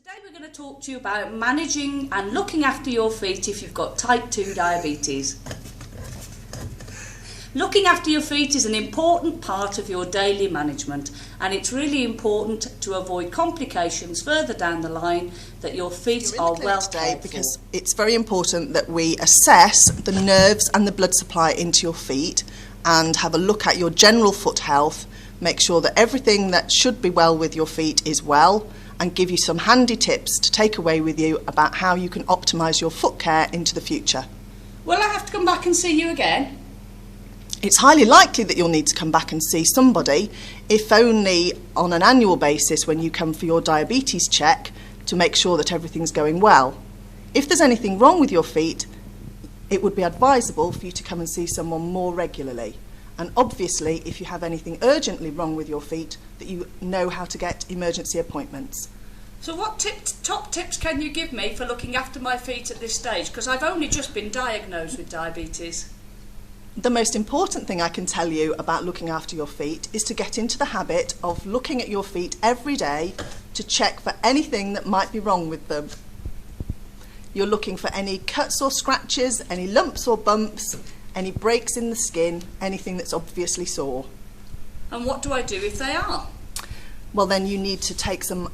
Today we're going to talk to you about managing and looking after your feet if you've got type 2 diabetes. Looking after your feet is an important part of your daily management, and it's really important to avoid complications further down the line, that your feet are well cared for. Because it's very important that we assess the nerves and the blood supply into your feet and have a look at your general foot health, make sure that everything that should be well with your feet is well, and give you some handy tips to take away with you about how you can optimise your foot care into the future. Will I have to come back and see you again? It's highly likely that you'll need to come back and see somebody, if only on an annual basis when you come for your diabetes check, to make sure that everything's going well. If there's anything wrong with your feet, it would be advisable for you to come and see someone more regularly. And obviously, if you have anything urgently wrong with your feet, that you know how to get emergency appointments. So what top tips can you give me for looking after my feet at this stage? Because I've only just been diagnosed with diabetes. The most important thing I can tell you about looking after your feet is to get into the habit of looking at your feet every day to check for anything that might be wrong with them. You're looking for any cuts or scratches, any lumps or bumps, any breaks in the skin, anything that's obviously sore. And what do I do if they are? Well, then you need to take some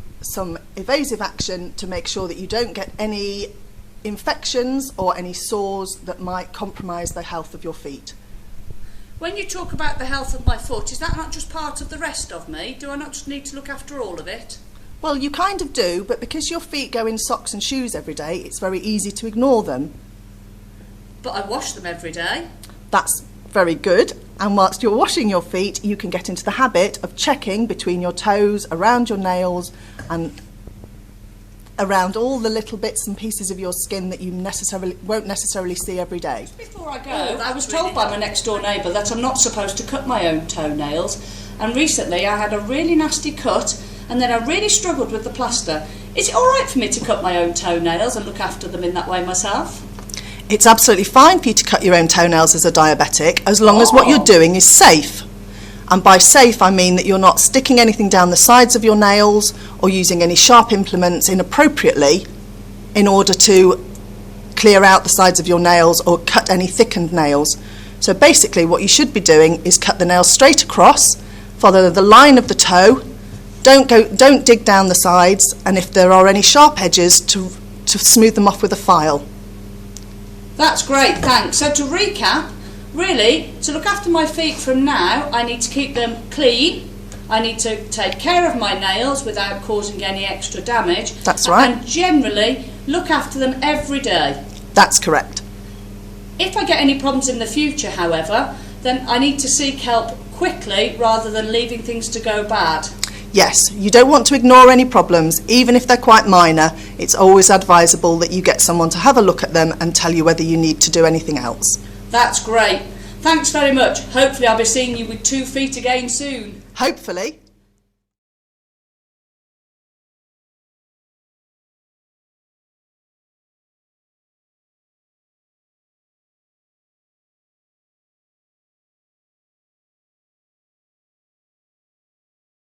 evasive action to make sure that you don't get any infections or any sores that might compromise the health of your feet. When you talk about the health of my foot, is that not just part of the rest of me? Do I not just need to look after all of it? Well, you kind of do, but because your feet go in socks and shoes every day, it's very easy to ignore them. But I wash them every day. That's very good. And whilst you're washing your feet, you can get into the habit of checking between your toes, around your nails, and around all the little bits and pieces of your skin that you won't necessarily see every day. Before I go, I was told by my next door neighbour that I'm not supposed to cut my own toenails, and recently I had a really nasty cut and then I really struggled with the plaster. Is it alright for me to cut my own toenails and look after them in that way myself? It's absolutely fine for you to cut your own toenails as a diabetic, as long as what you're doing is safe. And by safe, I mean that you're not sticking anything down the sides of your nails or using any sharp implements inappropriately in order to clear out the sides of your nails or cut any thickened nails. So basically what you should be doing is cut the nails straight across, follow the line of the toe, don't dig down the sides, and if there are any sharp edges, to smooth them off with a file. That's great, thanks. So to recap, really, to look after my feet from now, I need to keep them clean, I need to take care of my nails without causing any extra damage. That's right. And generally, look after them every day. That's correct. If I get any problems in the future, however, then I need to seek help quickly rather than leaving things to go bad. Yes, you don't want to ignore any problems, even if they're quite minor. It's always advisable that you get someone to have a look at them and tell you whether you need to do anything else. That's great. Thanks very much. Hopefully I'll be seeing you with 2 feet again soon. Hopefully.